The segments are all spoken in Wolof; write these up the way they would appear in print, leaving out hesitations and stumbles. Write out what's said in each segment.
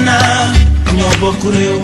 na ñoo bokk réew.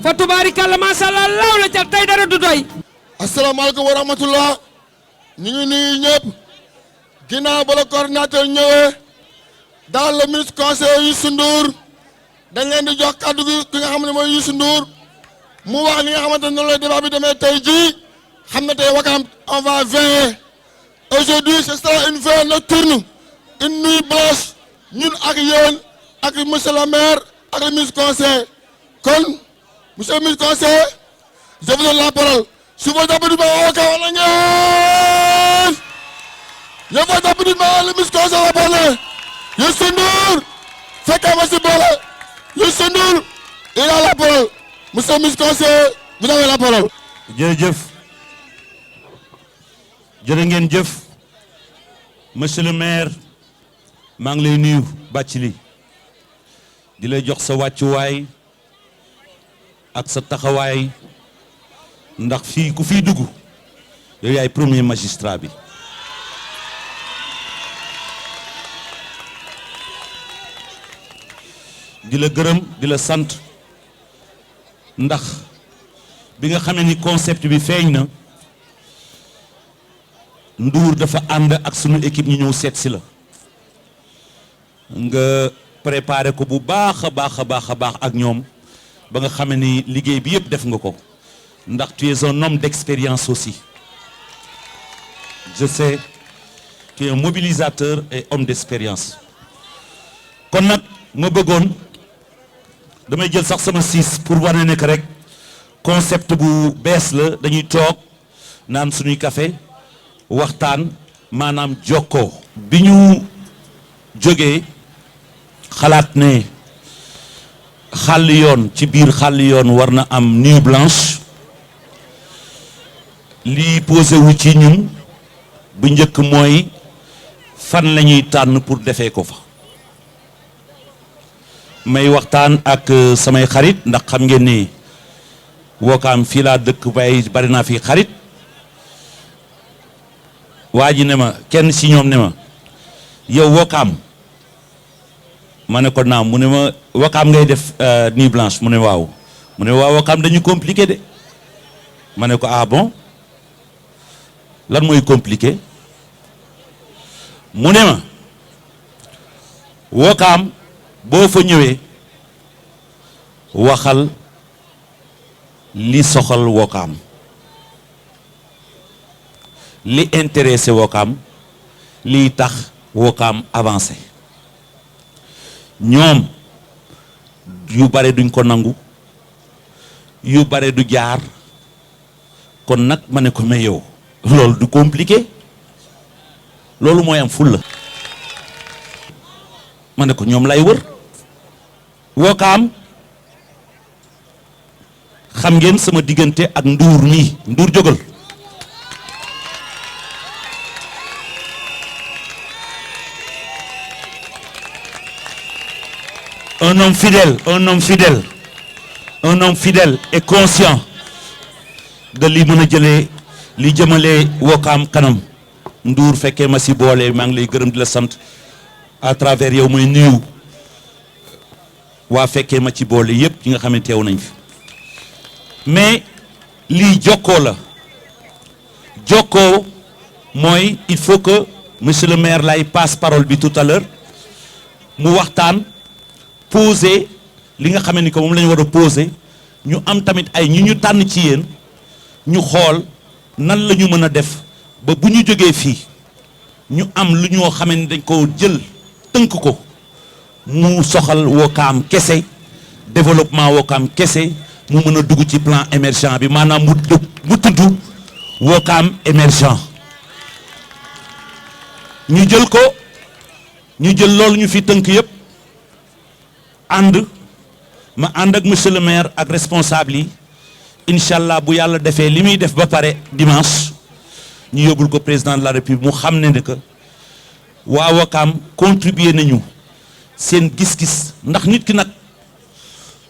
fa tubaarikàlla macha allah law la ca tey dara du doy. asalaamaaleykum wa rahmatullah ñu ngi nuyu ñëpp ginnaaw ba la coordinateur ñëwee dans le ministre conseiller Youssou Ndour dañ leen di jox kàddu gi ki nga xam ne mooy Youssou Ndour mu wax li nga xamante ne noonu la débat bi demee tey jii xam ne tey Ouakam on va veiller aujourd'hui ce sera une veille nocturne une nuit blanche ñun ak yéen ak monsieur le maire ak le ministre conseiller kon monsieur le ministre conseiller je vous donne la parole. Su votre applaudissement Ouakam wala ngeen je votre applaudissement le ministre conseiller va parler Youssou Ndour fekkee ma si boole Youssou Ndour il a la parole monsieur le ministre conseiller vous avez la parole. jërëjëf jërë ngeen jëf monsieur le maire maa ngi lay nuyu Bathily di lay jox sa wàccuwaay ak sa taxawaay ndax fii ku fii dugg yow yaay premier magistrat bi di la gërëm di la sant ndax bi nga xamee ni concept bi feeñ na Ndour dafa ànd ak sunu équipe ñu ñëw seet si la nga préparé ko bu baax a baax a baax a baax ak ñoom ba nga xamee ni liggéey bi yëpp def nga ko ndax tu es un homme d'expérience aussi je sais tu es un mobilisateur et homme d'expérience kon nag ma bëggoon damay jël sax sama siis pour wane ne que rek concept bu bees la dañuy toog naan suñuy café waxtaan maanaam jokkoo bi ñu jógee xalaat ne xàll yoon ci biir xàll yoon war na am nuit blanche lii posé wu ci ñun bu njëkk mooy fan la ñuy tànn pour defee ko fa may waxtaan ak samay xarit ndax xam ngeen ni Ouakam fii laa dëkk bay bari naa fi xarit waa ji ne ma kenn ci ñoom ne ma yow Ouakam ma ne ko naam mu ne ma Ouakam ngay def nuit blanche mu ne waaw mu ne waaw Ouakam dañu compliqué de ma ne ko ah bon lan mooy compliqué mu ne ma Ouakam boo fa ñëwee waxal li soxal Ouakam li intéressé Ouakam liy tax Ouakam avancé ñoom yu bare duñ ko nangu yu bare du jaar kon nag ma ne ko mais yow loolu du compliqué loolu mooy am fulla ma ne ko ñoom lay wër Ouakam xam ngeen sama diggante ak Ndour nii Ndour jógal un homme fidèle et conscient de li mën a jëlee li jëmale Wakaam kanam Ndour fekkee ma si boole maa ngi lay gërëm di la sant à travers yow muy nuyu waa fekkee ma ci boole yépp yi nga xam ne teew nañ fi mais lii jokkoo la jokkoo mooy il faut que monsieur le maire lay passe parole bi tout à l'heure mu waxtaan poser li nga xam ne que moom la ñu war a poser ñu am tamit ay ñu tànn ci yéen ñu xool nan la ñu mën a def ba bu ñu jógee fii ñu am lu ñoo xam ne dañ ko jël tënk ko mu soxal Wakaam kese développement Wakaam kese mu mën a dugg ci plan émergent bi maanaam mu tudd Wakaam émergent ñu jël ko ñu jël loolu ñu fi tënk yépp ma ànd ak monsieur le maire ak responsable yi incha allah bu yàlla defee li muy def ba pare dimanche ñu yóbbul ko président de la république mu xam ne que waa Wakaam contribuer nañu seen gis-gis ndax nit ki nag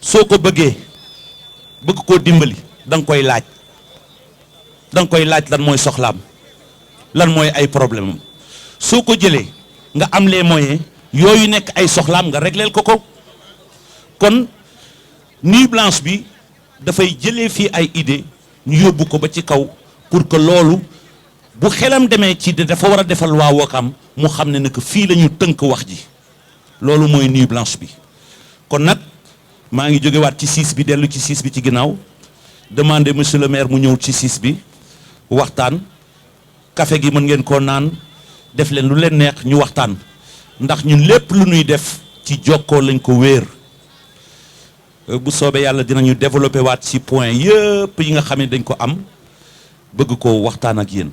soo ko bëggee bëgg koo dimbali da nga koy laaj lan mooy soxlaam lan mooy ay problème am soo ko jëlee nga am les moyens yooyu nekk ay soxlaam nga régleel ko kon nuit blanche bi dafay jëlee fii ay idée ñu yóbbu ko ba ci kaw pour que loolu bu xelam demee ci dafa war a defal waa Wakaam mu xam ne que fii la ñu tënk wax ji loolu mooy nuit blanche bi kon nag maa ngi jógewaat ci 6 bi dellu ci 6 bi ci ginnaaw demander monsieur le maire mu ñëw ci 6 bi waxtaan café gi mën ngeen koo naan def leen lu leen neex ñu waxtaan ndax ñun lépp lu ñuy def ci jokkoo lañ ko wéer bu soobee yàlla dinañu développer waat ci point yëpp yi nga xam ne dañ ko am bëgg ko waxtaan ak yéen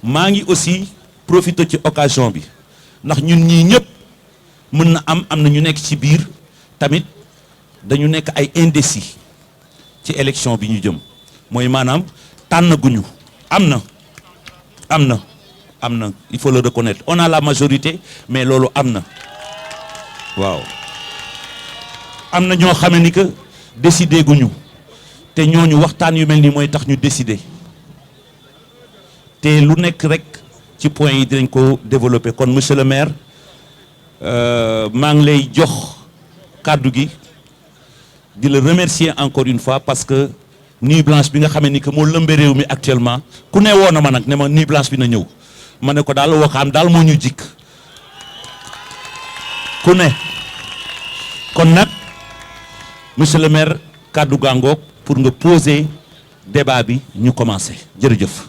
maa ngi aussi profiter ci occasion bi ndax ñun ñii ñëpp mën na am na ñu nekk ci biir tamit dañu nekk ay indécis ci élection bi ñu jëm mooy maanaam tànn guñu am na il faut le reconnaître on a la majorité mais loolu am na waaw am na ñoo xamee ni que décider guñu te ñooñu waxtaan yu mel ni mooy tax ñu décider te lu nekk rek ci point yi dinañ ko développer kon monsieur le maire maa ngi lay jox kàddu gi di la remercier encore une fois parce que nuit blanche bi nga xamee ni que moo lëmbe réew mi actuellement ku ne woon na ma nag ne ma nuit blanche bi na ñëw ma ne ko daal Wakaam daal moo ñu jikk ku ne kon nag monsieur le maire kàddu gàngoog pour nga poser débat bi ñu commencer jërëjëf.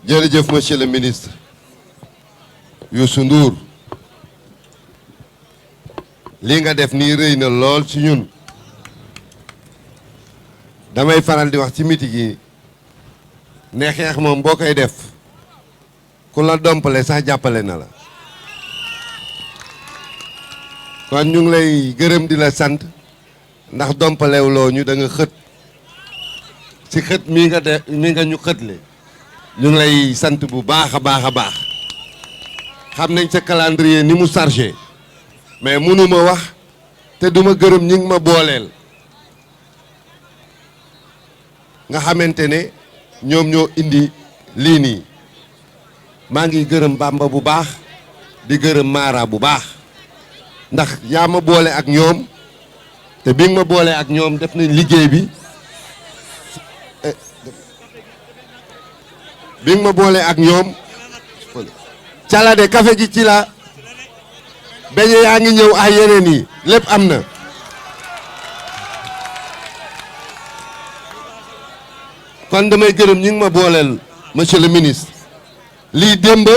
jërëjëf monsieur le ministre Youssou Ndour li nga def nii rëy na lool ci ñun damay faral di wax ci meeting yi ne xeex moom boo koy def ku la dompale sax jàppale na la kon ñu ngi lay gërëm di la sant ndax dompalewuloo ñu da nga xët ci xët mi nga ñu xëtle ñu ngi lay sant bu baax a baax a baax xam nañ sa calendrier ni mu chargé mais mënuma wax te duma gërëm ñi ngi ma booleel nga xamante ne ñoom ñoo indi lii nii maa ngi gërëm Bamba bu baax di gërëm Mara bu baax ndax yaa ma boole ak ñoom te bi nga ma boole ak ñoom def nañ liggéey bi bi nga ma boole ak ñoom calade café gi ci la beñe yaa ngi ñëw ay yeneen yi lépp am na kon damay gërëm ñi ngi ma booleel monsieur le ministre lii démb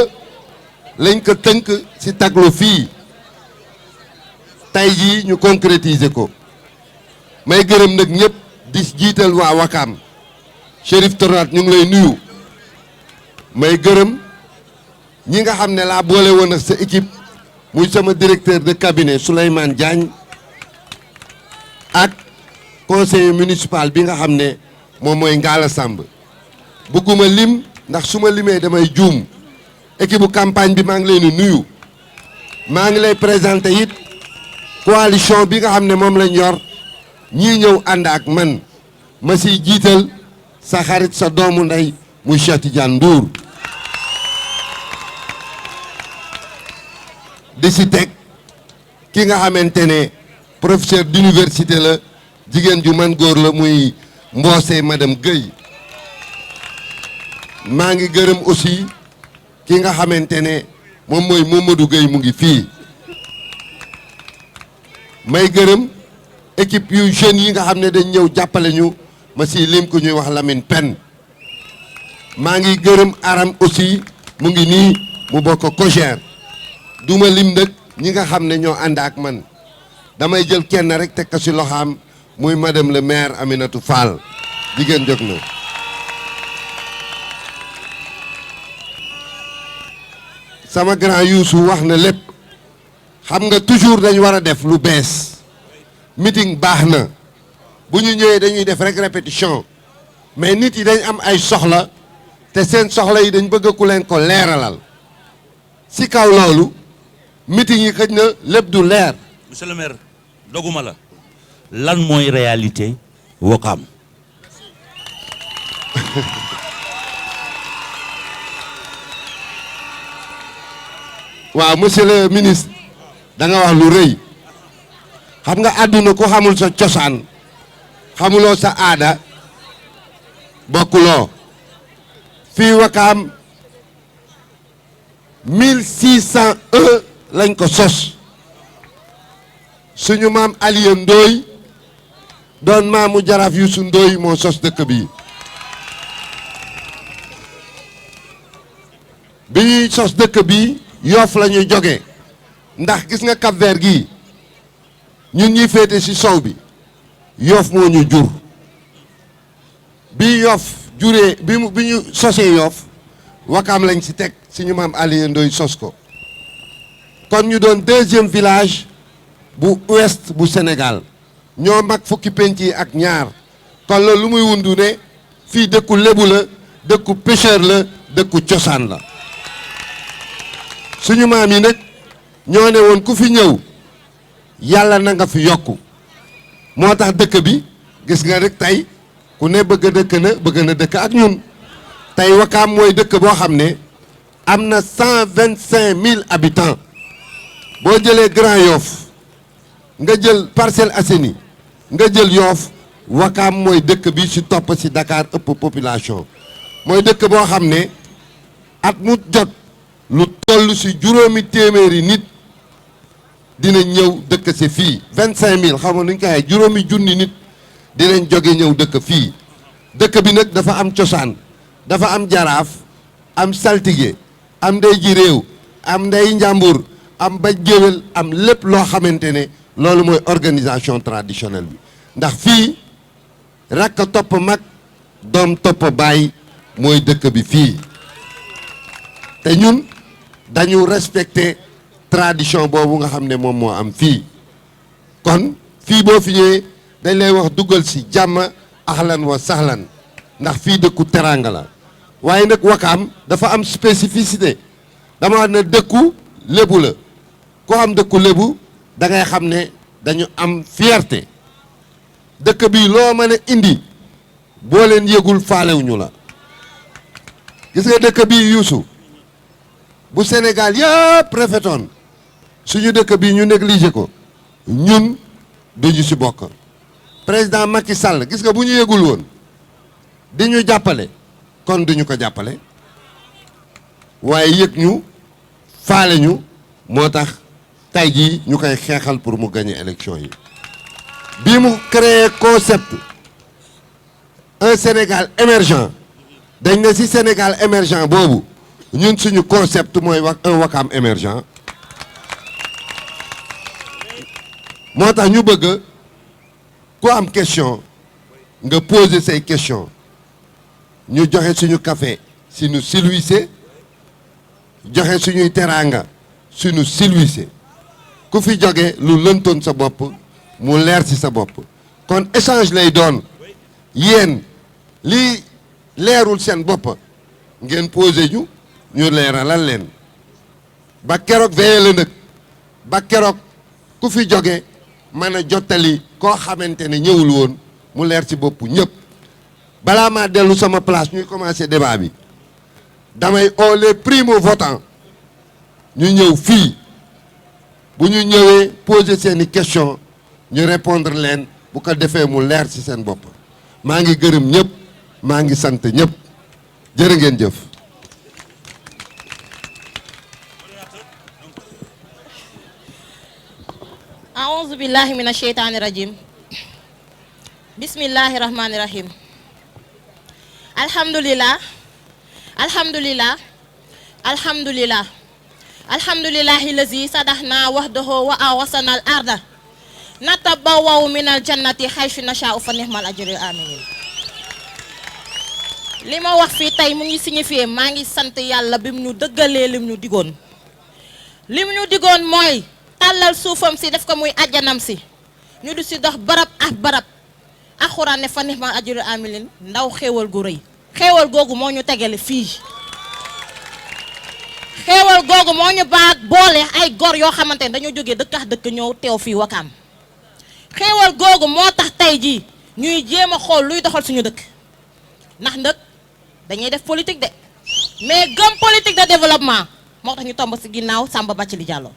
lañ ko tënk ci tableau fii tey jii ñu concrétiser ko may gërëm nag ñëpp di jiital waa Wakaam Chérif Tornat ñu ngi lay nuyu may gërëm ñi nga xam ne laa boole woon ak sa équipe muy sama directeur de cabinet Souleymane Diagne ak conseiller municipal bi nga xam ne moom mooy Ngala Samb bëgguma lim ndax su ma limee damay juum équipe bu campagne bi maa ngi leen di nuyu maa ngi lay présenté it coalition bi nga xam ne moom lañ yor ñii ñëw ànd ak man ma siy jiital sa xarit sa doomu ndey muy Cheikh Tidiane Ndour di si teg ki nga xamante ne professeur d'université la jigéen ju man góor la muy Mbossé madame Guèye maa ngi gërëm aussi ki nga xamante ne moom mooy Mamadou Guèye mu ngi fii may gërëm équipe yu jeunes yi nga xam ne dañ ñëw jàppale ñu ma si lim ko ñuy wax Lamine Pen maa ngi gërëm Aram aussi mu ngi nii mu bokk COJER duma lim nag ñi nga xam ne ñoo ànd ak man damay jël kenn rek teg ko si loxaam muy madame le maire Aminatou Fall jigéen jóg na sama grand Youssou wax na lépp xam nga toujours dañ war a def lu bees meeting baax na bu ñu ñëwee dañuy def rek répétition mais nit yi dañ am ay soxla te seen soxla yi dañ bëgg ku leen ko leeralal si kaw loolu meeting yi xëj na lépp du leer. monsieur le maire doguma la lan mooy réalité Ouakam. waaw monsieur le ministre da nga wax lu rëy xam nga àdduna ku xamul sa cosaan xamuloo sa aada bokkuloo fii Ouakam 1601 lañ ko sos suñu maam Aliou Ndoye doon maamu jaraaf Youssou Ndoye moo sos dëkk bi bi ñuy sos dëkk bi Yoff la ñuy jóge ndax gis nga Cap-Vert gii ñun ñuy féete ci sow bi Yoff moo ñu jur bi Yoff juree bi ñu sosee Yoff Ouakam lañ ci teg suñu maam Aliou Ndoye sos ko kon ñu doon deuxième village bu ouest bu Sénégal ñoo mag fukki penc yi ak ñaar kon loolu lu muy wundu ne fii dëkku lébu la dëkku pêcheur la dëkku cosaan la suñu maam yi nag ñoo ne woon ku fi ñëw yàlla na nga fi yokku moo tax dëkk bi gis nga rek tey ku ne bëgg na dëkk ak ñun tey Ouakam mooy dëkk boo xam ne am na 125 000 habitants boo jëlee Grand Yoff nga jël Parcelles Assainies nga jël Yoff Ouakam mooy dëkk bi ci topp ci Dakar ëpp population mooy dëkk boo xam ne at mu jot lu toll ci juróomi téeméeri nit dina ñëw dëkk ci fii 25000 xam nga nu ñu koy waxee juróomi junni nit dinañ jóge ñëw dëkk fii dëkk bi nag dafa am cosaan dafa am jaraaf am saltige am ndey ji réew am ndey njàmbur am ba géwél am lépp loo xamante ne loolu mooy organisation traditionnelle bi ndax fii rakk topp mag doom topp baay mooy dëkk bi fii te ñun dañu respecter tradition boobu nga xam ne moom moo am fii kon fii boo fi ñëwee dañ lay wax duggal ci jàmm ahlan wa sahlan ndax fii dëkku teraanga la waaye nag Ouakam dafa am spécificité dama wax ne dëkku lébu la ku am dëkku lébu da ngay xam ne dañu am fierté dëkk bi loo mën a indi boo leen yëgul faalewuñu la gis nga dëkk bi Youssou bu Sénégal yëpp rafetoon suñu dëkk bi ñu négligé ko ñun duñu ci bokk président Macky Sall gis nga bu ñu yëgul woon di ñu jàppale kon duñu ko jàppale waaye yëg ñu faale ñu moo tax tey jii ñu koy xeexal pour mu gagner élection yi bi mu créé concept un Sénégal émergent dañ ne ci Sénégal émergent boobu ñun suñu concept mooy un Ouakam émergent moo tax ñu bëgg ku am question nga poser say question ñu joxe suñu café suñu silwise joxe suñuy teraanga suñu silwise ku fi jóge lu lëntoon sa bopp mu leer ci sa bopp kon échange lay doon yéen lii leerul seen bopp ngeen posé ñu leeralal leen ba keroog veillé la nag ba keroog ku fi jóge mën a jottali koo xamante ne ñëwul woon mu leer ci bopp ñëpp. balaa maa dellu sama place ñuy commencer débat bi damay oo les primo-votants ñu ñëw fii bu ñu ñëwee poser seeni question ñu répondre leen bu ko defee mu leer ci seen bopp. maa ngi gërëm ñëpp maa ngi sant ñëpp jërë ngeen jëf. aouzu billahi mina sheytaani rajim bismillahi rahmani rahim alhamdulillah alhamdulillah alhamdulillah alhamdulillahi lazi sadahna wahdahu wa awasana al arda natabawaw min al jannati haythu nasha'u fa nihmal ajrul aminin. li ma wax fii tey mu ngi signifié maa ngi sant yàlla bi mu ñu dëggalee lim ñu digoon lim ñu digoon mooy tàllal suufam si def ko muy àjjanam si ñu du si dox barab ak barab alxuraan ne fa nihmal ajrul aminin ndaw xéewal gu rëy xéewal googu moo ñu tegale fii xéewal googu moo ñu baag boole ay gor yoo xamante ne dañoo jógee dëkkax dëkk ñëw teew fii Wakaam xéewal googu moo tax tey jii ñuy jéem a xool luy doxal suñu dëkk ndax nag dañuy def politique de mais gëm politique de développement moo tax ñu tomb si ginnaaw Samba Bathily Diallo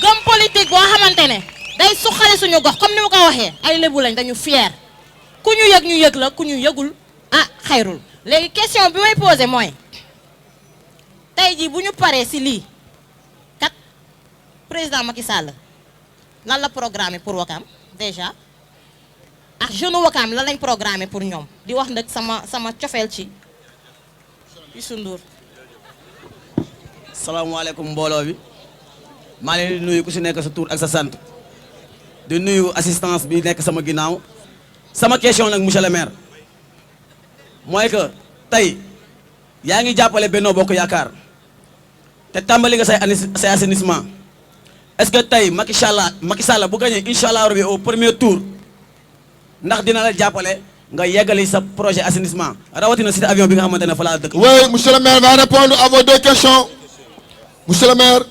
gëm politique boo xamante ne day suqali suñu gox comme ni ma ko waxee ay lébu lañ dañu fier ku ñu yëg ñu yëg la ku ñu yëgul ah xayrul. léegi question bi may posé mooy tey jii bu ñu paree si lii kat président Macky Sall lan la programmé pour Wakaam déjà ak jeune Wakaam lan lañ programmé pour ñoom di wax nag sama cofeel ci Youssou Ndour. salaamaaleykum mbooloo bi maa leen di nuyu ku si nekk sa tur ak sa sant di nuyu assistance bi nekk sama ginnaaw sama question nag monsieur le maire mooy que tey yaa ngi jàppale Benno Bokk Yaakaar te tàmbali nga say assainissement est-ce que tey Macky Sall bu gagné incha allah rabi au premier tour ndax dina la jàppale nga yeggali sa projet assainissement rawatina cité avion bi nga xamante ne fa laa dëkk. Oui, monsieur le maire va répondre à vos deux questions. Monsieur le maire,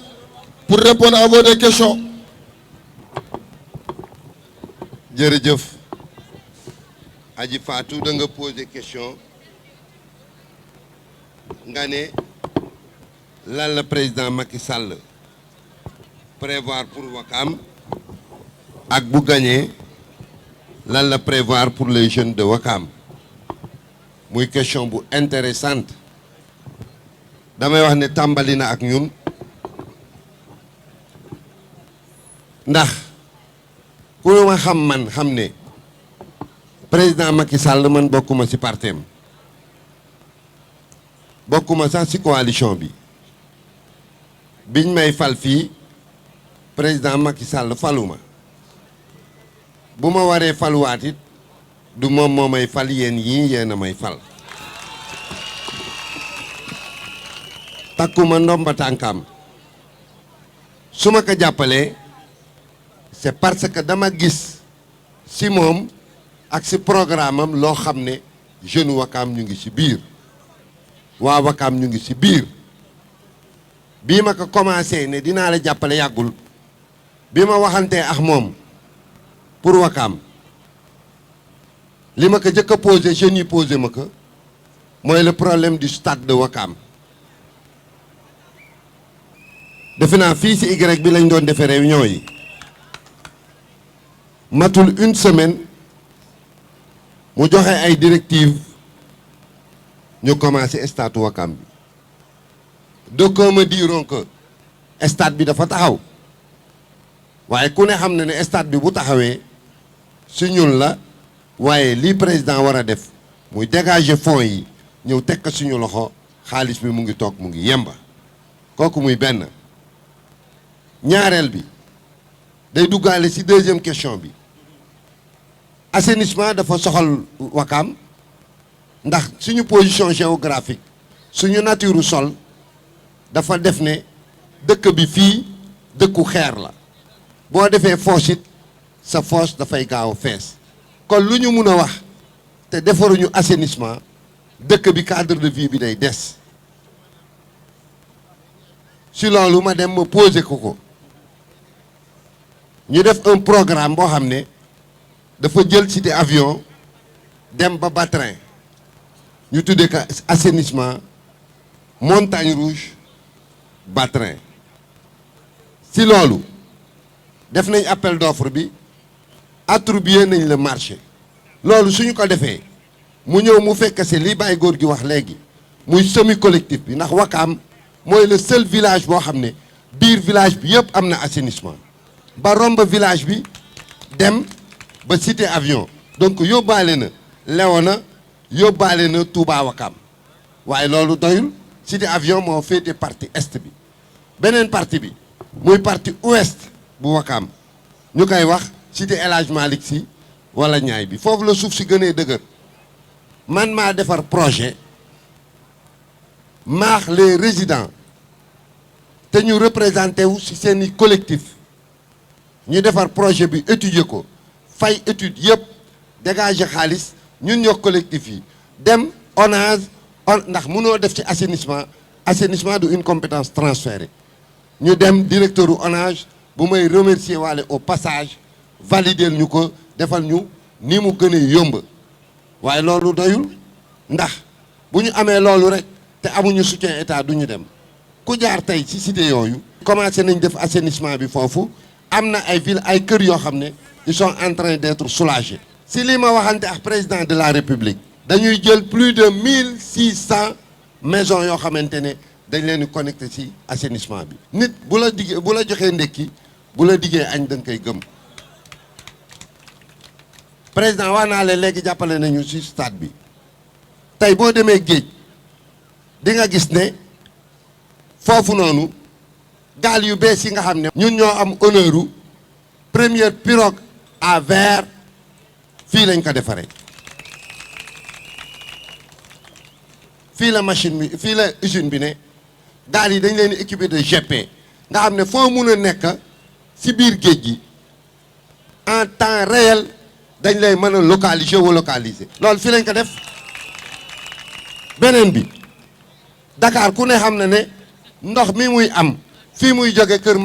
pour répondre à vos deux questions. jërëjëf Aji Fatou da nga poser question nga ne lan la président Macky Sall prévoir pour Wakaam ak bu gagné lan la prévoir pour les jeunes de Wakaam muy question bu intéressante damay wax ne tàmbali na ak ñun ndax ku ma xam man xam ne président Macky Sall man bokkuma ci partem bokkuma sax ci coalition bi biñ may fal fii président Macky Sall faluma bu ma waree faluwaat it du moom moo may fal yéen yii yéen a may fal takkuma ndomba tànkam su ma ko jàppalee c'est parce que dama gis ci moom ak ci programme am loo xam ne jeune Wakaam ñu ngi ci biir waa Wakaam ñu ngi ci biir bii ma ko commencé ne dinaa la jàppale yàggul bi ma waxantee ak moom pour Wakaam li ma ko jëkk a posé jeunes yi posé ma ko mooy le problème du stade de Wakaam defe naa fii ci Y bi lañ doon defee réunion yi matul une semaine mu joxe ay directives ñu commencé stade Wakaam bi d'aucuns me diront que stade bi dafa taxaw waaye ku ne xam na ne stade bi bu taxawee su ñun la waaye lii président war a def muy dégager fonds yi ñëw teg ko suñu loxo xaalis bi mu ngi toog mu ngi yemba kooku muy benn ñaareel bi day duggaale ci deuxième question bi assainissement dafa soxal Wakaam ndax suñu position géographique suñu nature sol dafa def ne dëkk bi fii dëkku xeer la boo defee fosse it sa fosse dafay gaaw a fees kon lu ñu mun a wax te defaruñu assainissement dëkk bi cadre de vie bi day des si loolu ma dem ma posé ko ñu def un programme boo xam ne dafa jël cité avion dem ba Batrin ñu tuddee ko assainissement montagne rouge Batrin si loolu def nañ appel d'offre bi attribué nañ le marché loolu suñu ko defee mu ñëw mu fekk si li Baye Góor gi wax léegi muy semi collectif bi ndax Wakaam mooy le seul village boo xam ne biir village bi yëpp am na assainissement ba romb village bi dem ba cité avion donc yóbbaale na Léona yóbbaale na Touba Wakaam waaye loolu doyul cité avion moo féete partie est bi beneen partie bi muy partie ouest bu Wakaam ñu koy wax cité El Hadj Malick Sy wala ñaay bi foofu la suuf si gënee dëgër man maa defar projet maax les résidents te ñu représenté wu ci seeni collectif ñu defar projet bi étudier ko fay étude yëpp dégager xaalis ñun ñoo collectif yi dem ONAS ndax mënoo def ci assainissement du une compétence transférée ñu dem directeur u ONAS bu may remercier waale au passage valider ñu ko defal ñu ni mu gënee yomb waaye loolu doyul ndax bu ñu amee loolu rek te amuñu soutien état du ñu dem ku jaar tey ci cité yooyu commencé nañ def assainissement bi foofu am na ay ville ay kër yoo xam ne ils sont en train d'être soulagés si li ma waxante ak président de la république dañuy jël plus de 1600 maisons yoo xamante ne dañ leen di connecté ci assainissement bi nit bu la joxee ndekki bu la diggee añ da nga koy gëm président wax naa leen léegi jàppale nañu ci stade bi tey boo demee géej di nga gis ne foofu noonu gaal yu bees yi nga xam ne ñun ñoo am honneur u première pirogue à verre fii lañ ko defaree fii la machine bi fii la usine bi ne gaal yi dañ leen di équipé de GP nga xam ne foo mun a nekk ci biir géej gi en temps réel dañ lay mën a localiser ou localiser loolu fii lañ ko def beneen bi Dakar ku ne xam na ne ndox mi muy am fii muy jóge kër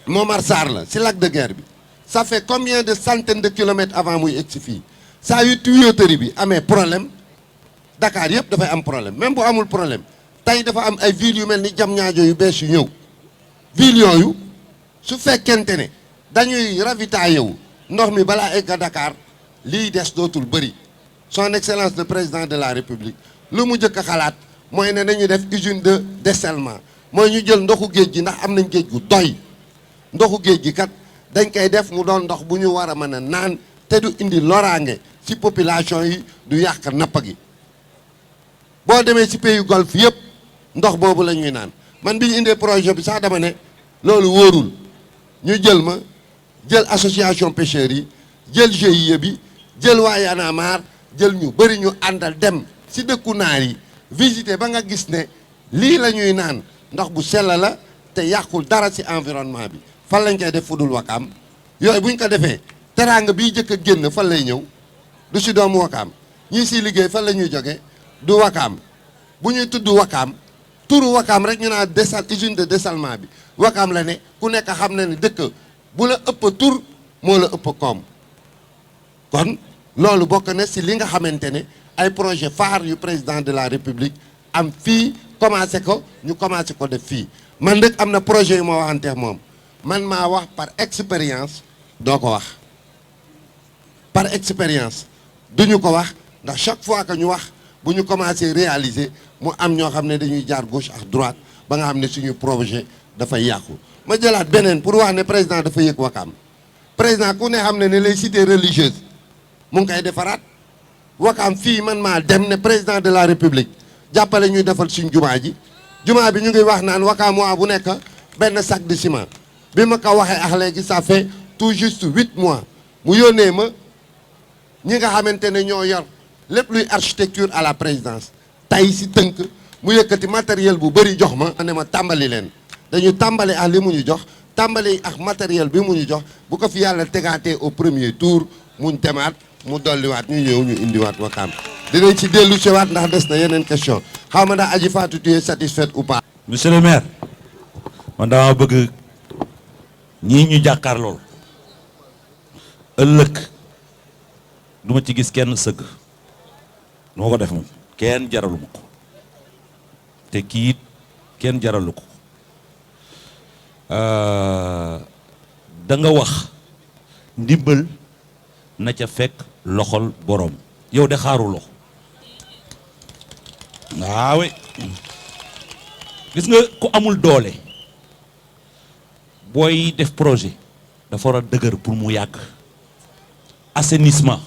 Momar Sarr la ci lac de Guiers bi ça fait combien de centaines de kilomètres avant muy egg si fii saa yu tuyauterie bi amee problème Dakar yëpp dafay am problème même bu amul problème tey dafa am ay villes yu mel ni Diamniadio yu bees yu ñëw villes yooyu su fekkente ne dañuy ravitailler wu ndox mi balaa egg a Dakar lii des dootul bëri son excellence le président de la république lu mu njëkk a xalaat mooy ne nañu def usine de dessalement mooy ñu jël ndoxu géej gi ndax am nañ géej gu doy ndoxu géej gi kat dañ koy def mu doon ndox bu ñu war a mën a naan te du indi loraange ci population yi du yàq napp gi boo demee ci pays golfe yëpp ndox boobu la ñuy naan man bi ñu indee projet bi sax dama ne loolu wóorul ñu jël ma jël association pêcheurs yi jël GIE bi jël waa Y'en a marre jël ñu bëri ñu àndal dem ci dëkku naar yi visiter ba nga gis ne lii la ñuy naan ndox bu sell la te yàqul dara ci environnement bi fan lañ koy def fudul Wakaam yooyu buñ ko defee teraanga biy jëkk a génn fan lay ñëw du ci doomu Wakaam ñii ciy liggéey fan la ñuy jóge du Wakaam bu ñuy tudd Wakaam turu Wakaam rek ñu naan usine de dessalement bi Wakaam la ne ku nekk xam na ne dëkk bu la ëpp tur moo la ëpp koom kon loolu bokk na ci li nga xamante ne ay projet phare yu président de la république am fii commencé ko ñu commencé ko def fii man nag am na projet yu ma waxanteex moom man maa wax par expérience doo ko wax par expérience duñu ko wax ndax chaque fois que ñu wax bu ñu commencé réaliser mu am ñoo xam ne dañuy jaar gauche ak droite ba nga xam ne suñu projet dafay yàqu ma jëlaat beneen pour wax ne président dafa yëg Wakaam président ku ne xam ne les cités religieuses mu ngi koy defaraat Wakaam fii man maa dem ne président de la république jàppale ñuy defal suñ jumaa ji jumaa bi ñu ngi wax naan Wakaam waa bu nekk benn sac de ciment bi ma ko waxee ak léegi ça fait tout juste 8 mois mu yónnee ma ñi nga xamante ne ñoo yor lépp luy architecture à la présidence tey si tënk mu yëkkati matériel bu bëri jox ma ne ma tàmbali leen dañu tàmbali ak li mu ñu jox tàmbali ak matériel bi mu ñu jox bu ko fi yàlla tegaatee au premier tour muñ demaat mu dolliwaat ñu ñëw ñu indiwaat Wakaam dinañ ci dellu ci waat ndax des na yeneen question xaw ma ndax Adji Fatou tu es satisfait ou pas. monsieur le maire man dama bëgg ñii ñu jàkkaar lool ëllëg du ma ci gis kenn sëgg du ma ko def moom kenn jaralu ma ko te kii it kenn jaralu ko da nga wax ndimbal na ca fekk loxol boroom yow de xaaruloo waaw gis nga ku amul doole booy def projet dafa war a dëgër pour mu yàgg assainissement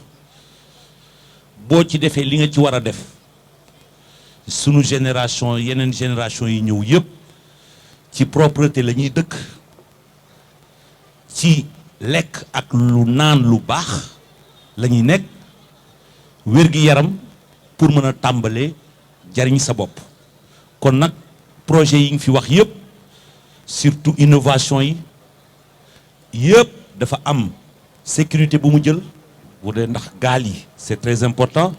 boo ci defee li nga ci war a def sunu génération yeneen génération yi ñëw yëpp ci propreté la ñuy dëkk ci lekk ak lu naan lu baax la ñuy nekk wér-gi-yaram pour mën a tàmbalee jariñ sa bopp kon nag projet yi nga fi wax yëpp surtout innovation yi yëpp dafa am sécurité bu mu jël bu dee ndax gaal yi c'est très important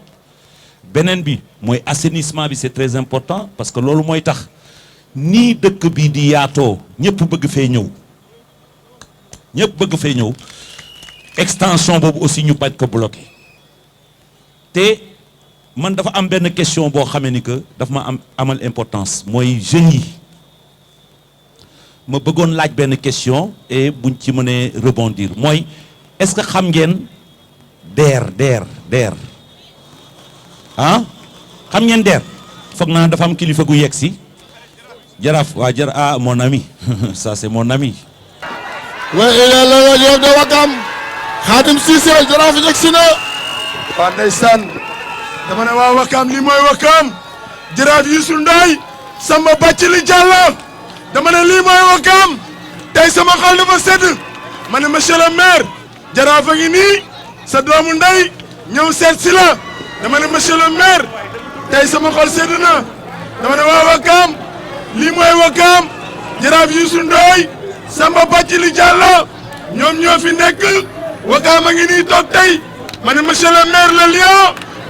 beneen bi mooy assainissement bi c'est très important parce que loolu mooy tax nii dëkk bi di yaatoo ñëpp bëgg fee ñëw extension boobu aussi ñu bañ ko bloqué te man dafa am benn question boo xamee ni que dafa ma amal importance mooy jeunes yi ma bëggoon laaj benn question et buñ ci mënee rebondir mooy est-ce que xam ngeen DER ah xam ngeen DER foog naa dafa am kilifa gu yegg si jaraaf waa mon ami ça c'est mon ami. waaye il est le lion de Wakam Khadim Cissé jaraaf yegg si na. waa ndeysaan dama ne waa Wakam li mooy Wakam jaraaf Youssou Ndoye Samba Bathily Diallo dama ne lii mooy Wakam tey sama xol dafa sedd ma ne monsieur le maire jaraaf a ngi nii sa doomu ndey ñëw seet si la dama ne monsieur le maire tey sama xol sedd na dama ne waa Wakam lii mooy Wakam jaraaf Youssou Ndoye Samba Bathily Diallo ñoom ñoo fi nekk Wakam a ngi nii toog tey ma ne monsieur le maire le lion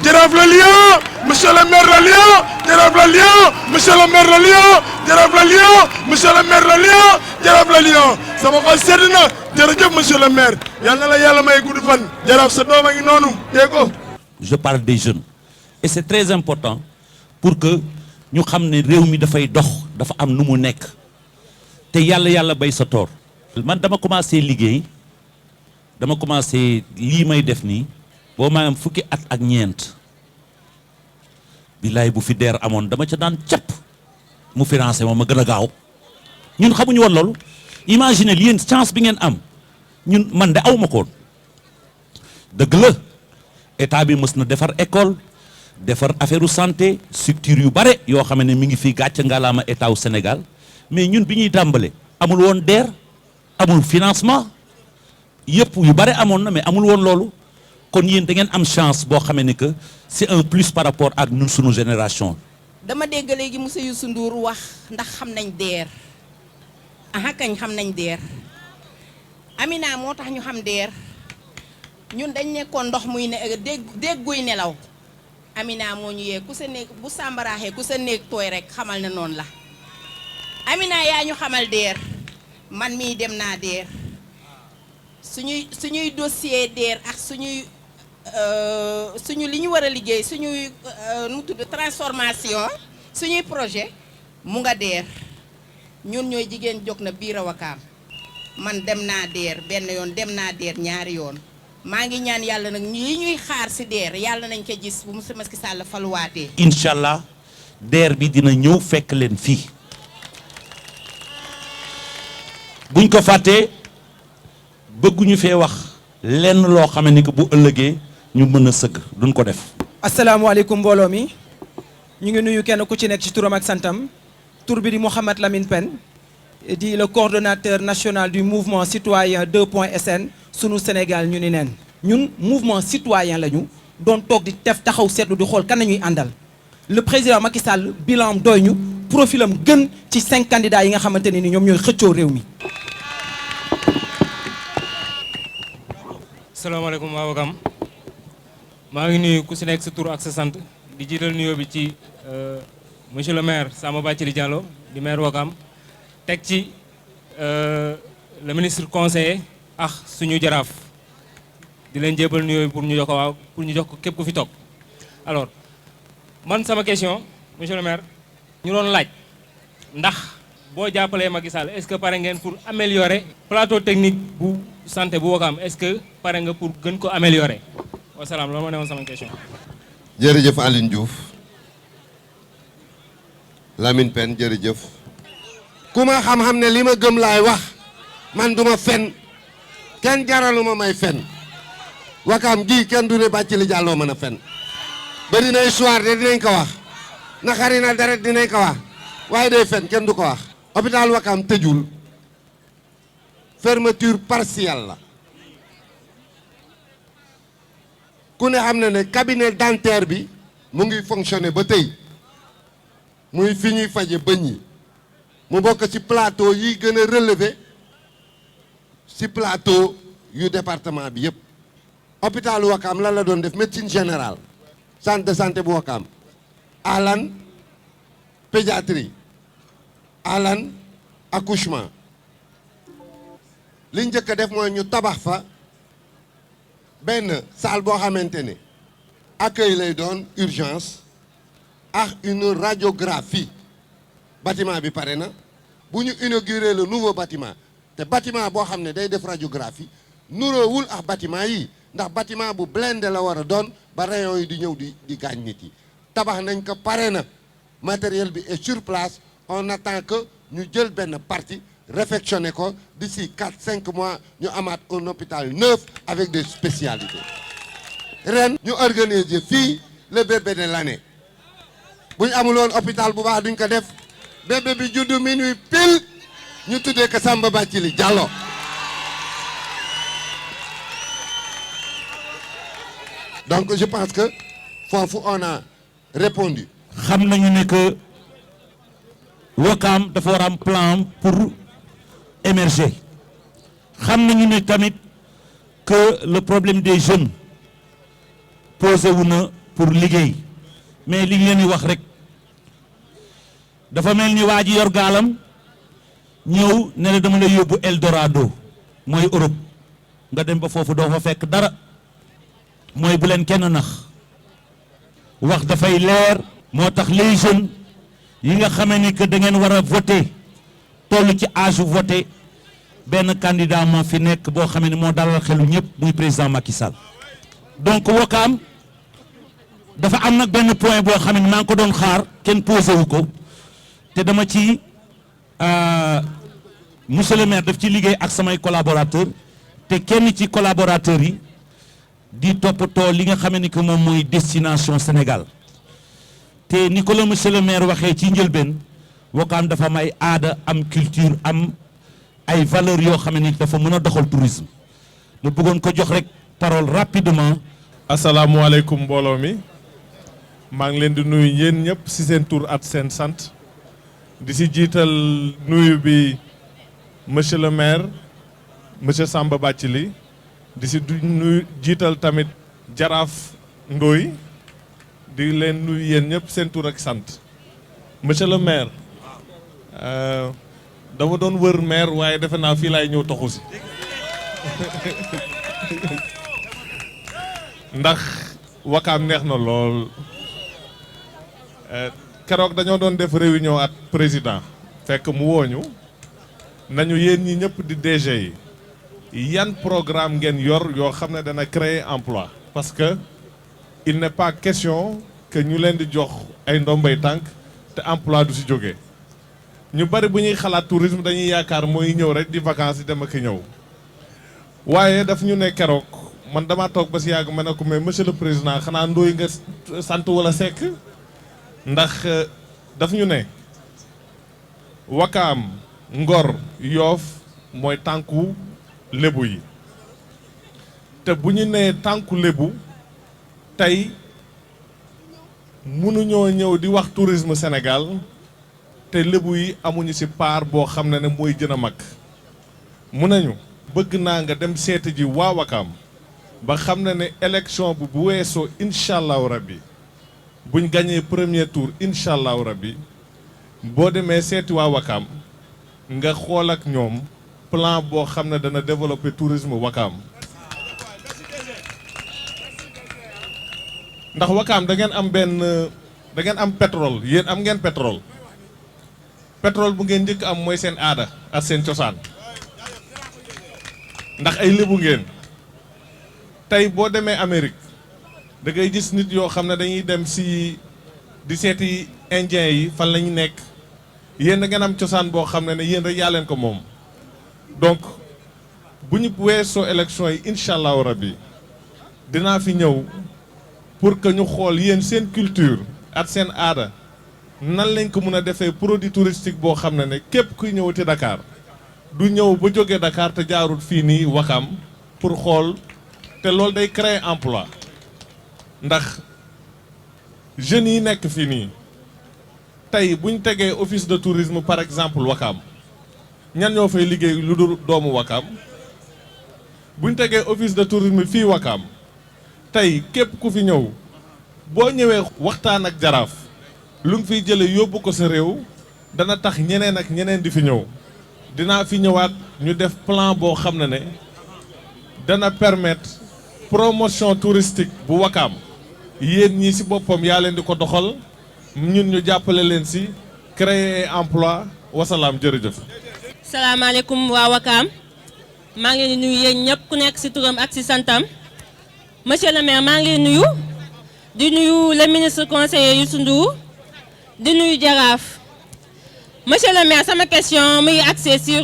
jaraaf le lion monsieur le maire le lion jaraaf le lion monsieur le maire le lion jaraaf le lion monsieur le maire le lion jaraaf le lion sama xol sedd na jërëjëf monsieur le maire yal na la yàlla may gudd fan jaraaf sa doom a ngi noonu tee ko. Je parle des jeunes et c'est très important pour que ñu xam ne réew mi dafay dox dafa am nu mu nekk te yàlla bay sa toor man dama commencé liggéey dama commencé lii may def nii boo maa am fukki at ak ñeent billaay bu fi DER amoon dama ca daan capp mu financé ma gën a gaaw ñun xamuñu woon loolu imagine yéen chance bi ngeen am ñun man de aw ma ko woon dëgg la état bi mës na defar école defar affaire santé structure yu bare yoo xam ne mi ngi fii gàcce ngalaama état wu Sénégal mais ñun bi ñuy tàmbale amul woon DER amul financement yëpp yu bare amoon na mais amul woon loolu kon yéen da ngeen am chance boo xamee ni que c'est un plus par rapport ak ñun sunu génération. dama dégg léegi monsieur Youssou Ndour wax ndax xam nañ DER aha kañ xam nañ DER Amina moo tax ñu xam DER ñun dañ nekkoon ndox muy ne dégguy nelaw Amina moo ñu yee ku sa néeg bu sàmbaraaxee ku sa néeg tooy rek xamal na noonu la Amina yaa ñu xamal DER man mii dem naa DER suñuy dossier DER ak suñu li ñu war a liggéey suñuy nu tudd transformation suñuy projet mu nga DER ñun ñooy jigéen jóg na biir Wakaam man dem naa DER benn yoon dem naa DER ñaari yoon maa ngi ñaan yàlla nag ñi ñuy xaar ci DER yàlla nañ ko gis bu monsieur Macky Sall faluwaatee. incha allah DER bi dina ñëw fekk leen fii buñ ko fàttee bëgguñu fee wax lenn loo xam ne que bu ëllëgee ñu mën a sëgg duñ ko def. asalaamaaleykum mbooloo mi ñu ngi nuyu kenn ku ci nekk ci turam ak santam tur bi di Mouhamed Lamine Pène di le coordonnateur national du mouvement citoyen 2.sn sunu Sénégal ñu ni neen ñun mouvement citoyen lañu doon toog di def taxaw seetlu di xool kan nañuy àndal le président Macky Sall bilan doy ñu profilam gën ci 5 candidats yi nga xamante ne ni ñoom ñooy xëccoo réew mi. salaamaaleykum waa Wakam maa ngi nuyu ku si nekk sa tur ak sa sant di jiital nuyoo bi ci monsieur le maire Samba Bathily Diallo di maire Ouakam teg ci le ministre conseiller ak suñu jaraaf di leen jébal nuyoo bi pour ñu jox ko képp ku fi toog. alors man sama question monsieur le maire ñu doon laaj ndax boo jàppalee Macky Sall est-ce que pare ngeen pour améliorer plateau technique bu santé bu Ouakam est-ce que pare nga pour gën ko améliorer wasalaam loolu moo newoon sama question. jërëjëf Aline Diouf Lamine Pène jërëjëf. ku ma xam-xam ne li ma gëm laay wax man duma fen kenn jaraluma may fen Ouakam gii kenn du ne Bathily Diallo mën a fen bëri na histoire de dinañ ko wax naxari na deret dinañ ko wax waaye day fen kenn du ko wax. hôpital Ouakam tëjul fermeture partielle la ku ne xam na ne cabinet dentaire bi mu ngi fonctionner ba tey muy fi ñuy faje bëñ yi mu bokk ci plateau yi gën a relevé ci plateau yu département bi yëpp. hôpital Ouakam lan la doon def médecine générale centre de santé bu Ouakam alan pédiatrie alan accouchement li njëkk a def mooy ñu tabax fa benn salle boo xamante ne accueil lay doon urgence ak une radiographie bâtiment bi pare na bu ñu inaugurer le nouveau bâtiment te bâtiment boo xam ne day def radiographie nuroowul ak bâtiment yi ndax bâtiment bu blindé la war a doon ba rayon yi di ñëw di gaañ nit yi tabax nañ ko pare na matériel bi est sur place on attend que ñu jël benn partie réfectionné ko d'ici 4-5 mois ñu amaat un hôpital neuf avec des spécialités ren ñu organiser fii le bébé de l'année bu ñu amuloon hôpital bu baax duñ ko def bébé bi juddu minuit pile ñu tuddee ko Samba Bathily Diallo donc je pense que foofu on a répondu. xam nañu ne que Ouakam dafa war a am plan pour émerger xam nañu ne tamit que le problème des jeunes posé wu na pour liggéey mais li ñu leen di wax rek dafa mel ni waa ji yor gaalam ñëw ne la dama lay yóbbu Eldorado mooy Europe nga dem ba foofu doo fa fekk dara mooy bu leen kenn nax wax dafay leer. moo tax les jeunes yi nga xamee ni que da ngeen war a voter toll ci âge voter benn candidat moo fi nekk boo xamee ni moo dalal xelu ñëpp muy président Macky Sall. donc Ouakam dafa am nag benn point boo xam ne maa ngi ko doon xaar kenn posé wu ko te dama ci monsieur le maire daf ci liggéey ak samay collaborateurs te kenn ci collaborateurs yi di toppatoo li nga xamee ni que moom mooy destination Sénégal. te ni ko la monsieur le maire waxee ci njëlbeen Ouakam dafa am ay aada am culture am ay valeurs yoo xam ne dafa mën a doxal tourisme mu bëggoon ko jox rek parole rapidement. asalaamualeykum mbooloo mi maa ngi leen di nuyu yéen ñëpp ci seen tur at seen sant di ci jiital nuyu bi monsieur le maire monsieur Samba Bathily di ci nuyu jiital tamit jaraaf Ndoye di leen nuyu yéen ñëpp seen tur ak sant monsieur le maire dama doon wër maire waaye defe naa fii laay ñëw toxu si ndax Ouakam neex na lool keroog dañoo doon def réunion ak président fekk mu wooñu nañu yéen ñi ñëpp di DG yi yan programme ngeen yor yoo xam ne dana créer emploi parce que il n'est pas question que ñu leen di jox ay ndombay tànk te emploi du ci jógee ñu bari bu ñuy xalaat tourisme dañuy yaakaar mooy ñëw rek di vacances yi dem ak ñëw waaye daf ñu ne keroog man dama toog ba ci yàgg ma ne ko mais monsieur le président xanaa Ndoye nga sant wala Seck ndax daf ñu ne Ouakam Ngor Yoff mooy tànku lébu yi te bu ñu nee tànku lébu tey mënuñoo ñëw di wax tourisme Sénégal te lébu yi amuñu ci part boo xam ne mooy gën a mag mun nañu bëgg naa nga dem seeti ji waa Ouakam ba xam na ne élection bu weesoo incha allahu rabbi buñ gagné premier tour incha allahu rabbi boo demee seeti waa Wakaam nga xool ak ñoom plan boo xam ne dana développer tourisme Wakaam ndax Wakaam da ngeen am pétrole yéen am ngeen pétrole bu ngeen njëkk am mooy seen aada ak seen cosaan ndax ay lébu ngeen tey boo demee Amérique da ngay gis nit yoo xam ne dañuy dem di seeti indien yi fan la ñu nekk yéen da ngeen am cosaan boo xam ne yéen rek yaa leen ko moom donc bu ñu weesoo élection yi incha allahu rabbi dinaa fi ñëw pour que ñu xool yéen seen culture ak seen aada nan lañ ko mën a defee produit touristique boo xam ne képp kuy ñëwati Dakar du ñëw ba jógee Dakar te jaarul fii nii Wakaam pour xool te loolu day créer emploi ndax jeunes yi nekk fii nii tey buñ tegee office de tourisme par exemple Wakaam ñan ñoo fay liggéey lu dul doomu Wakaam buñ tegee office de tourisme fii Wakaam tey képp ku fi ñëw boo ñëwee waxtaan ak jaraaf lu nga fiy jële yóbbu ko sa réew dana tax ñeneen ak ñeneen di fi ñëw dinaa fi ñëwaat ñu def plan boo xam ne dana permettre promotion touristique bu Wakaam yéen ñii ci boppam yaa leen di ko doxal ñun ñu jàppale leen ci créer emploi wasalaam jërëjëf. salaamaaleykum waa Wakaam maa ngi leen di nuyu yéen ñëpp ku nekk ci turam ak ci santam monsieur le maire maa ngi leen nuyu di nuyu le ministre conseiller Youssou Ndour di nuyu jaraaf monsieur le maire sama question muy axé sur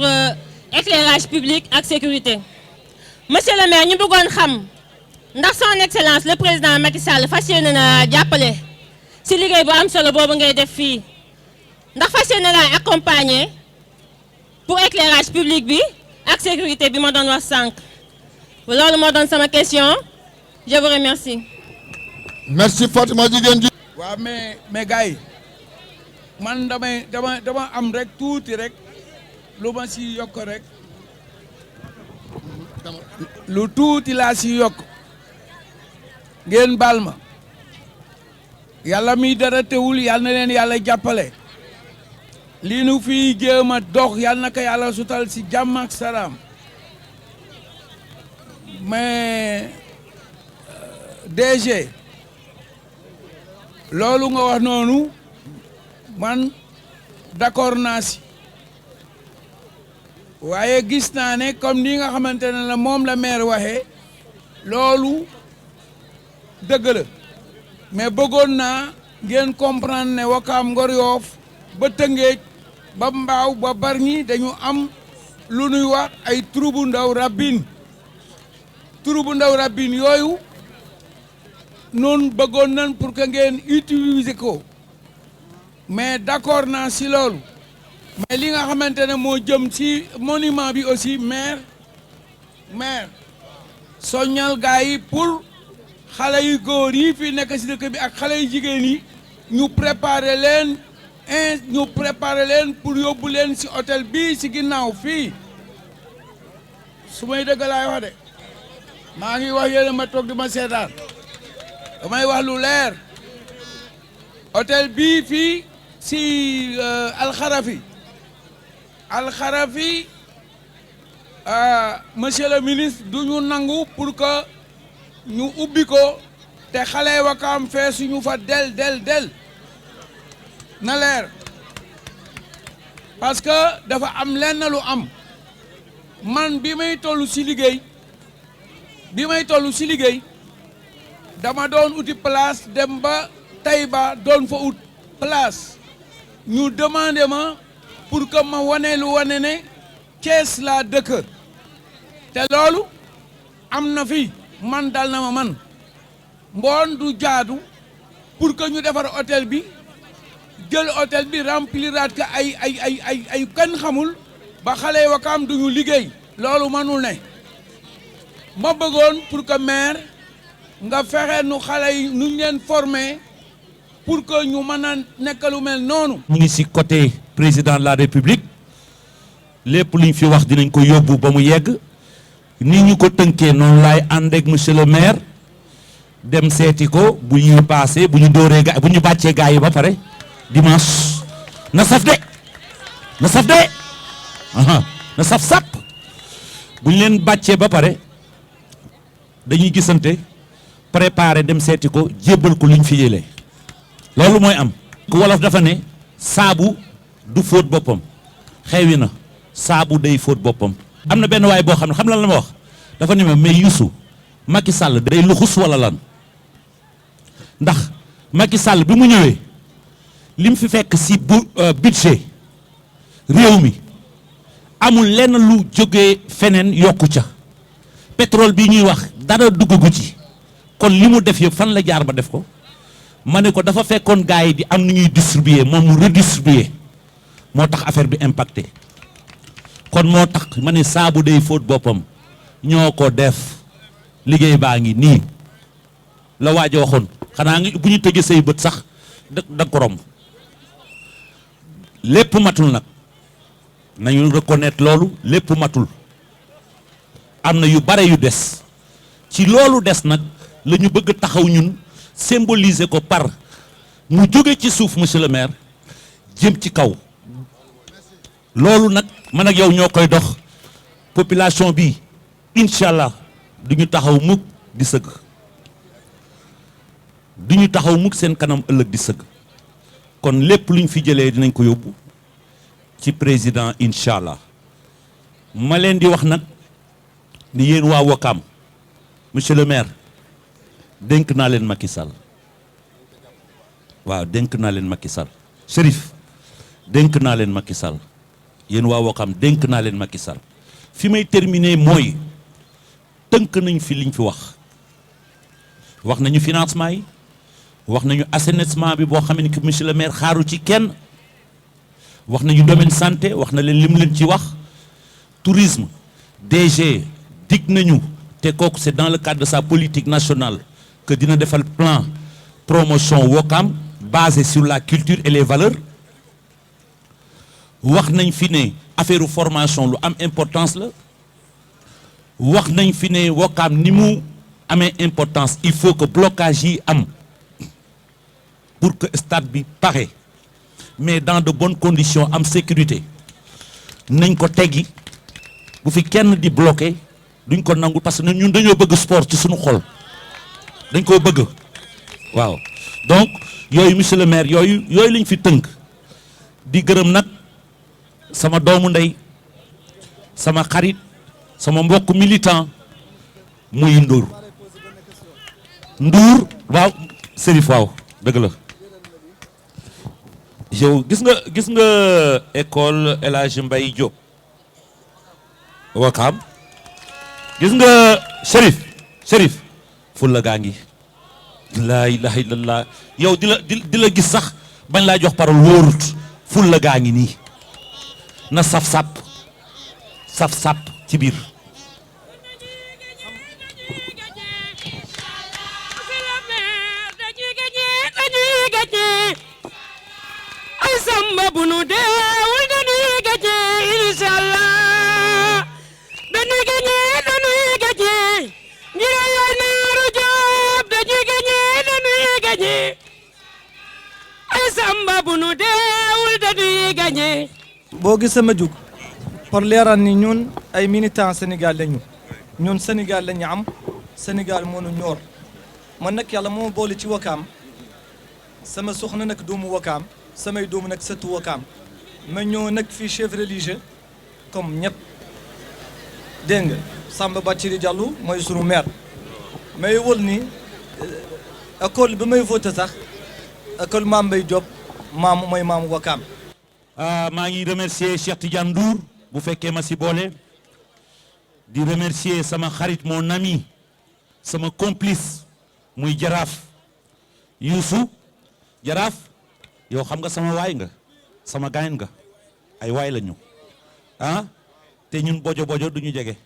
éclairage public ak sécurité monsieur le maire ñu bëggoon xam ndax son excellence le président Macky Sall fas yéene na jàppale ci liggéey bu am solo boobu ngay def fii ndax fas yéene la accompagner pour éclairage public bi ak sécurité bi ma doon wax sànq loolu moo doon sama question je vous remercie. merci Fatima jigéen ji. waaw mais gars yi man dama am rek tuuti rek lu ma si yokk rek lu tuuti laa si yokk ngeen baal ma yàlla mi dara teewul yàlla na leen yàlla jàppale lii nu fii jéem a dox yàlla na ko yàlla sutal si jàmm ak salaam mais DG loolu nga wax noonu man d'accord naa si waaye gis naa ne comme ni nga xamante ne la moom la maire waxee loolu dëgg la mais bëggoon naa ngeen comprendre ne Wakaam Ngor Yoff ba Tëngéej ba Mbaaw ba Bargny dañu am lu nuy wax ay troubu ndaw rabbin yooyu noonu bëggoon nañ pour que ngeen utiliser ko mais d'accord naa si loolu mais li nga xamante ne moo jëm ci monument bi aussi maire soññal gars yi pour xale yu góor yi fi nekk ci dëkk bi ak xale yu jigéen yi ñu préparer leen pour yóbbu leen ci hôtel bi ci ginnaaw fii su may dëgg laay wax de maa ngi wax yéen ma toog di ma seetaan damay wax lu leer hôtel bii fii ci alxarafi monsieur le ministre du ñu nangu pour que ñu ubbi ko te xale Wakaam fee suñu fa del na leer parce que dafa am lenn lu am man bi may tollu ci liggéey dama doon uti place dem ba Taïba doon fa ut place ñu demandé ma pour que ma wane ne Thiès laa dëkk te loolu am na fi man dal na ma man mboon du jaadu pour que ñu defar hôtel bi jël hôtel bi rempliraat ka ay kenn xamul ba xale Wakaam duñu liggéey loolu mënul ne ma bëggoon pour que maire nga fexe nu xale yi nuñ leen former pour que ñu mën a nekk lu mel noonu. ñu ngi ci côté président de la république lépp luñ fi wax dinañ ko yóbbu ba mu yegg ni ñu ko tënkee noonu laay ànd ak monsieur le maire dem seeti ko bu ñuy passé bu ñu dóoree bu ñu bàccee gaa yi ba pare dimanche na saf de na saf de na saf sap bu ñu leen bàccee ba pare dañuy gisante préparé dem seeti ko jébbal ko lu ñu fi jëlee loolu mooy am. wolof dafa ne saabu du fóot boppam xewi na saabu day fóot boppam. am na benn waay boo xam ne xam lan la ma wax dafa ne ma mais Youssou Macky Sall day luxus wala lan ndax Macky Sall bi mu ñëwee lim fi fekk si budget réew mi amul lenn lu jógee feneen yokku ca pétrole bi ñuy wax dara duggagu ci kon li mu def yëpp fan la jaar ba def ko ma ne ko dafa fekkoon gars yi di am nu ñuy distribuer moom mu redistribuer moo tax affaire bi impacté kon moo tax ma ne saabu day fóot boppam ñoo ko def liggéey baa ngi nii la waaj a waxoon xanaa ngi bu ñu tëjee say bët sax da ko romb lépp matul nag nañu reconnaître loolu lépp matul am na yu bare yu des ci loolu des nag la ñu bëgg taxaw ñun symboliser ko par mu jóge ci suuf monsieur le maire jëm ci kaw loolu nag man ak yow ñoo koy dox population bi incha allah du ñu taxaw mukk di sëgg du ñu taxaw mukk seen kanam ëllëg di sëgg kon lépp luñ fi jëlee dinañ ko yóbbu ci président incha allah ma leen di wax nag ni yéen waa Ouakam monsieur le maire dénk naa leen Macky Sall waaw dénk naa leen Macky Sall Chérif dénk naa leen Macky Sall yéen waa Ouakam dénk naa leen Macky Sall fi may terminer mooy tënk nañ fi liñ fi wax nañu financement yi wax nañu assainissement bi boo xam ne que monsieur le maire xaaru ci kenn wax nañu domaine santé wax na leen lim leen ci wax tourisme DG dig nañu te kooku c'est dans le cadre de sa politique nationale que dina defal plan promotion Ouakam basé sur la culture et les valeurs wax nañ fi ne affaire formation lu am importance la wax nañ fi ne Ouakam ni mu amee importance il faut que blocage yi am pour que stade bi pare mais dans de bonnes conditions am sécurité nañ ko teggi bu fi kenn di bloqué duñ ko nangu parce que ñun dañoo bëgg sport ci suñu xol dañ koo bëgg waaw donc yooyu monsieur le maire yooyu lañ fi tënk di gërëm nag sama doomu ndey sama xarit sama mbokk militant muy Ndour waaw Serif waaw dëgg la yow gis nga école El Hadj Mbaye Diop Ouakam gis nga Chérif fulla gaa ngi laa ilaha illallah yow di la gis sax bañ laa jox parole wóorut fulla gaa ngi nii na saf-sap ci biir ay samba bu nu deewul dañuy gañe inshallah dañuy gañe ngir yaay naaru Jóob dañuy gañe ay samba bu nu deewul dañuy gañe. boo gisee ma jug pour leeral ni ñun ay militants Sénégal lañu ñun Sénégal lañu am Sénégal moo nu ñor man nag yàlla moo boole ci Ouakam sama soxna nag doomu Ouakam samay doomu nag sëtu Ouakam ma ñëw nag fii chef religieux comme ñëpp dégg nga Samba Bathily Diallo mooy sunu maire may wol ni école bi may voté sax école Mame Mbaye Diop mooy maamu Ouakam. maa ngi remercier Cheikh Tidiane Ndour bu fekkee ma si boole di remercier sama xarit mon ami sama complice muy Jaraaf Youssou Jaraaf yow xam nga sama waay nga sama gaañ nga ay waay la ñu te ñun bojo duñu jege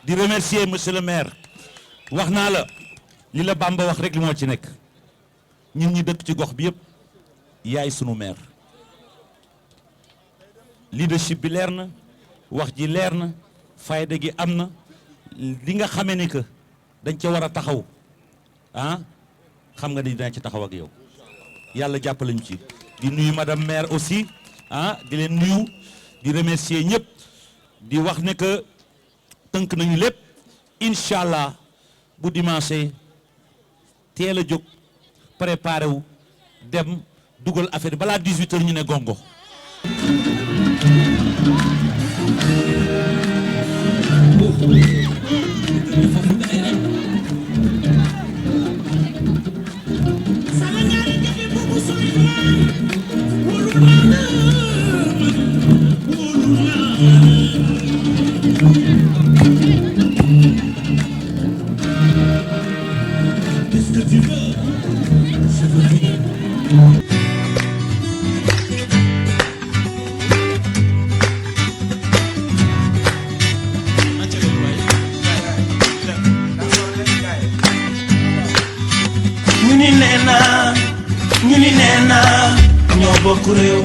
di remercier monsieur le maire wax naa la li la Bamba wax rek li moo ci nekk ñun ñi dëkk ci gox bi yëpp yaay sunu maire leadership bi leer na wax ji leer na fayda gi am na li nga xamee ne que dañ ca war a taxaw ah xam nga ni dina ci taxaw ak yow yàlla jàppale ñu ci. di nuyu madame maire aussi ah di leen nuyu di remercier ñëpp di wax ne que tënk nañu lépp incha allah bu dimanche teel a jóg préparé wu dem dugal affaire balaa 18h ñu ne gongo. Qu'est-ce que tu veux? Je veux rien. ñu ni nee naa ñoo bokk réew